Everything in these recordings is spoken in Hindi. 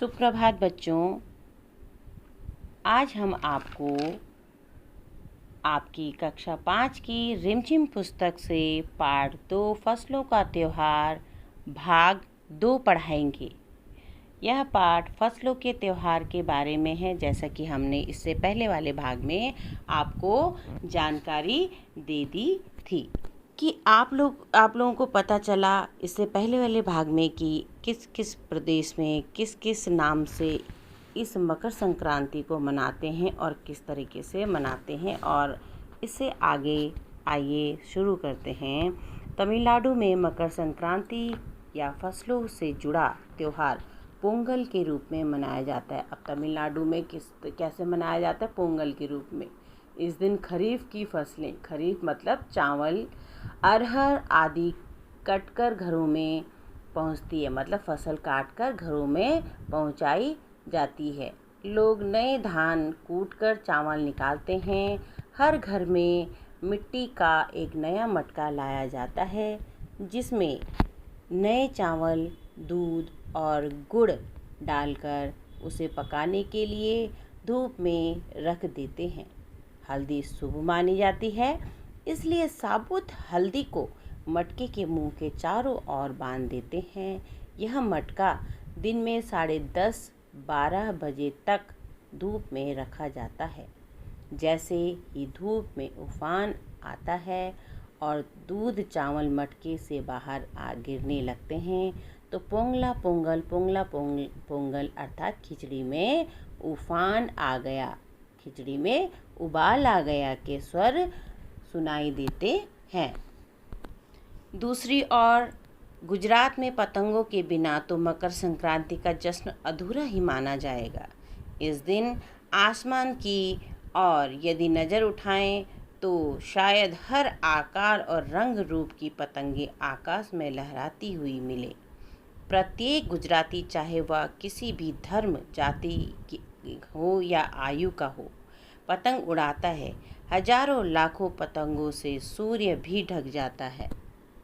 सुप्रभात बच्चों। आज हम आपको आपकी कक्षा 5 की रिमझिम पुस्तक से पाठ 2 फसलों का त्योहार भाग 2 पढ़ाएंगे। यह पाठ फसलों के त्योहार के बारे में है, जैसा कि हमने इससे पहले वाले भाग में आपको जानकारी दे दी थी कि आप लोगों को पता चला इससे पहले वाले भाग में कि किस किस प्रदेश में किस किस नाम से इस मकर संक्रांति को मनाते हैं और किस तरीके से मनाते हैं। और इससे आगे आइए शुरू करते हैं। तमिलनाडु में मकर संक्रांति या फसलों से जुड़ा त्योहार पोंगल के रूप में मनाया जाता है। अब तमिलनाडु में कैसे मनाया जाता है? पोंगल के रूप में। इस दिन खरीफ की फसलें, खरीफ मतलब चावल, अरहर आदि कटकर घरों में पहुंचती है, मतलब फसल काटकर घरों में पहुंचाई जाती है। लोग नए धान कूटकर चावल निकालते हैं। हर घर में मिट्टी का एक नया मटका लाया जाता है, जिसमें नए चावल, दूध और गुड़ डालकर उसे पकाने के लिए धूप में रख देते हैं। हल्दी शुभ मानी जाती है, इसलिए साबुत हल्दी को मटके के मुंह के चारों ओर बांध देते हैं। यह मटका दिन में 10:30-12 बजे तक धूप में रखा जाता है। जैसे ही धूप में उफान आता है और दूध चावल मटके से बाहर गिरने लगते हैं, तो पोंगला पोंगल अर्थात खिचड़ी में उफान आ गया, खिचड़ी में उबाल आ गया के स्वर सुनाई देते हैं। दूसरी ओर गुजरात में पतंगों के बिना तो मकर संक्रांति का जश्न अधूरा ही माना जाएगा। इस दिन आसमान की ओर यदि नज़र उठाएं तो शायद हर आकार और रंग रूप की पतंगे आकाश में लहराती हुई मिले। प्रत्येक गुजराती, चाहे वह किसी भी धर्म जाति की हो या आयु का हो, पतंग उड़ाता है। हजारों लाखों पतंगों से सूर्य भी ढक जाता है।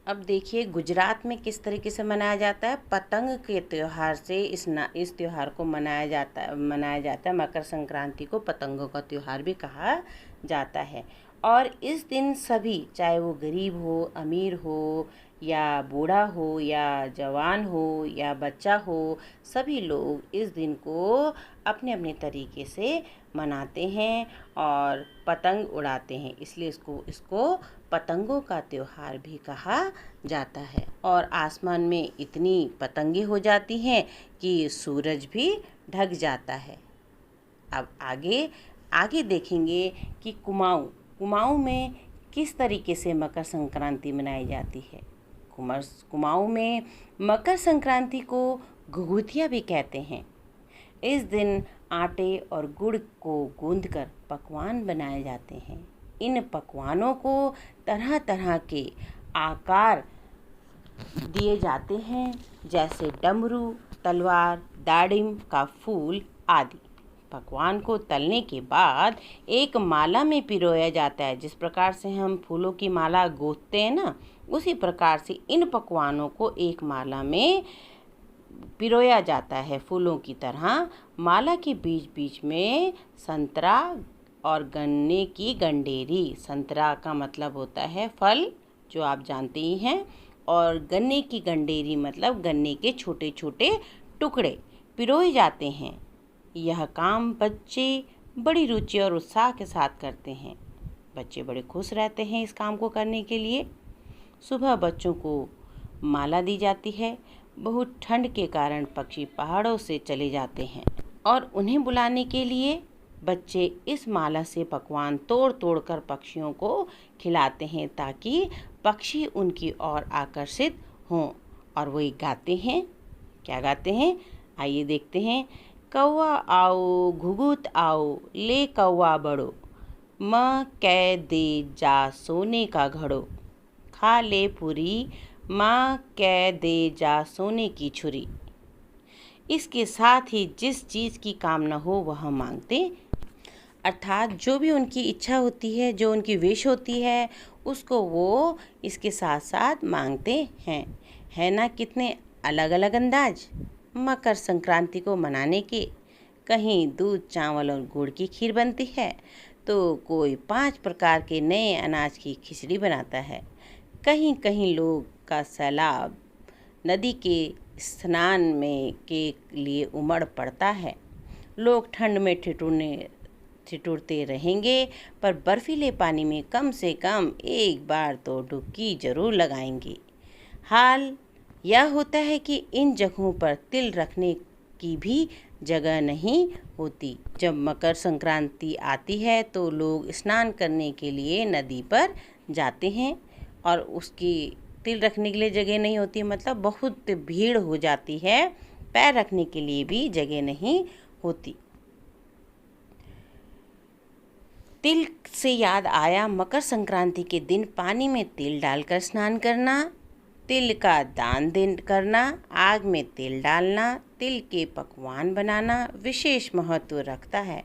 अब देखिए गुजरात में किस तरीके से मनाया जाता है। पतंग के त्यौहार से इस त्यौहार को मनाया जाता है। मकर संक्रांति को पतंगों का त्यौहार भी कहा जाता है। और इस दिन सभी, चाहे वो गरीब हो, अमीर हो, या बूढ़ा हो, या जवान हो, या बच्चा हो, सभी लोग इस दिन को अपने अपने तरीके से मनाते हैं और पतंग उड़ाते हैं, इसलिए इसको पतंगों का त्यौहार भी कहा जाता है। और आसमान में इतनी पतंगे हो जाती हैं कि सूरज भी ढक जाता है। अब आगे देखेंगे कि कुमाऊं में किस तरीके से मकर संक्रांति मनाई जाती है। कुमाऊं में मकर संक्रांति को घुघुतिया भी कहते हैं। इस दिन आटे और गुड़ को गूंथकर पकवान बनाए जाते हैं। इन पकवानों को तरह तरह के आकार दिए जाते हैं, जैसे डमरू, तलवार, दाड़िम का फूल आदि। पकवान को तलने के बाद एक माला में पिरोया जाता है। जिस प्रकार से हम फूलों की माला गूंथते हैं ना, उसी प्रकार से इन पकवानों को एक माला में पिरोया जाता है फूलों की तरह। माला के बीच बीच में संतरा और गन्ने की गंडेरी, संतरा का मतलब होता है फल, जो आप जानते ही हैं, और गन्ने की गंडेरी मतलब गन्ने के छोटे छोटे टुकड़े पिरोए जाते हैं। यह काम बच्चे बड़ी रुचि और उत्साह के साथ करते हैं। बच्चे बड़े खुश रहते हैं इस काम को करने के लिए। सुबह बच्चों को माला दी जाती है। बहुत ठंड के कारण पक्षी पहाड़ों से चले जाते हैं और उन्हें बुलाने के लिए बच्चे इस माला से पकवान तोड़ कर पक्षियों को खिलाते हैं, ताकि पक्षी उनकी ओर आकर्षित हों। और वो गाते हैं। क्या गाते हैं? आइए देखते हैं। कौवा आओ घुघुत आओ, ले कौवा बड़ो, माँ कह दे जा सोने का घड़ो, खा ले पूरी, माँ कह दे जा सोने की छुरी। इसके साथ ही जिस चीज़ की कामना हो वह मांगते, अर्थात जो भी उनकी इच्छा होती है, जो उनकी विश होती है, उसको वो इसके साथ साथ मांगते हैं। है ना कितने अलग अलग अंदाज। मकर संक्रांति को मनाने के। कहीं दूध, चावल और गुड़ की खीर बनती है, तो कोई 5 प्रकार के नए अनाज की खिचड़ी बनाता है। कहीं कहीं लोग का सैलाब नदी के स्नान में के लिए उमड़ पड़ता है। लोग ठंड में ठिठुरते रहेंगे, पर बर्फीले पानी में कम से कम एक बार तो डुबकी जरूर लगाएंगे। हाल यह होता है कि इन जगहों पर तिल रखने की भी जगह नहीं होती। जब मकर संक्रांति आती है तो लोग स्नान करने के लिए नदी पर जाते हैं और उसकी तिल रखने के लिए जगह नहीं होती, मतलब बहुत भीड़ हो जाती है, पैर रखने के लिए भी जगह नहीं होती। तिल से याद आया, मकर संक्रांति के दिन पानी में तिल डालकर स्नान करना, तिल का दान करना, आग में तिल डालना, तिल के पकवान बनाना विशेष महत्व रखता है।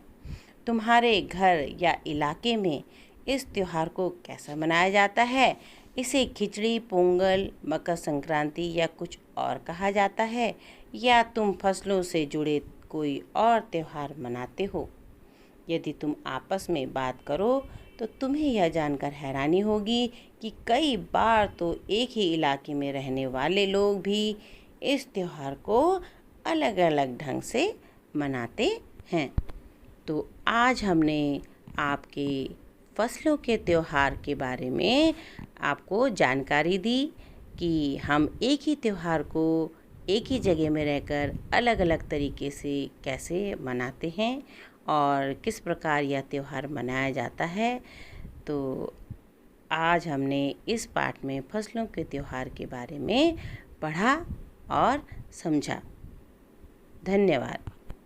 तुम्हारे घर या इलाके में इस त्योहार को कैसा मनाया जाता है? इसे खिचड़ी, पोंगल, मकर संक्रांति या कुछ और कहा जाता है, या तुम फसलों से जुड़े कोई और त्योहार मनाते हो? यदि तुम आपस में बात करो तो तुम्हें यह जानकर हैरानी होगी कि कई बार तो एक ही इलाके में रहने वाले लोग भी इस त्योहार को अलग अलग ढंग से मनाते हैं। तो आज हमने आपके फसलों के त्योहार के बारे में आपको जानकारी दी कि हम एक ही त्योहार को एक ही जगह में रहकर अलग अलग तरीके से कैसे मनाते हैं और किस प्रकार यह त्योहार मनाया जाता है। तो आज हमने इस पाठ में फसलों के त्योहार के बारे में पढ़ा और समझा। धन्यवाद।